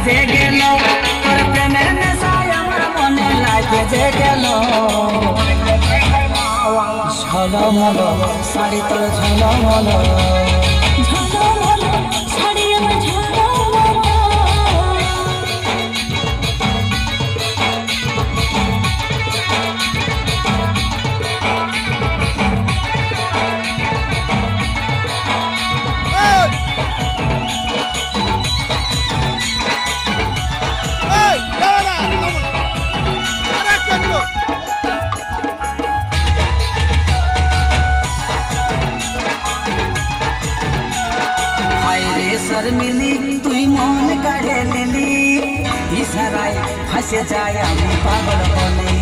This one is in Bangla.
যে গেল তোর প্রেমের নেশায় আমার মনে লাগে যে গেল ঝলমল শাড়ি তোর ঝলমল ঝলমল শাড়ি আমার ঝলমল। শর্মিলি তুই মন কাড়ে নিলি ইশারায় ফাঁসে যায় আমি পাগল বলি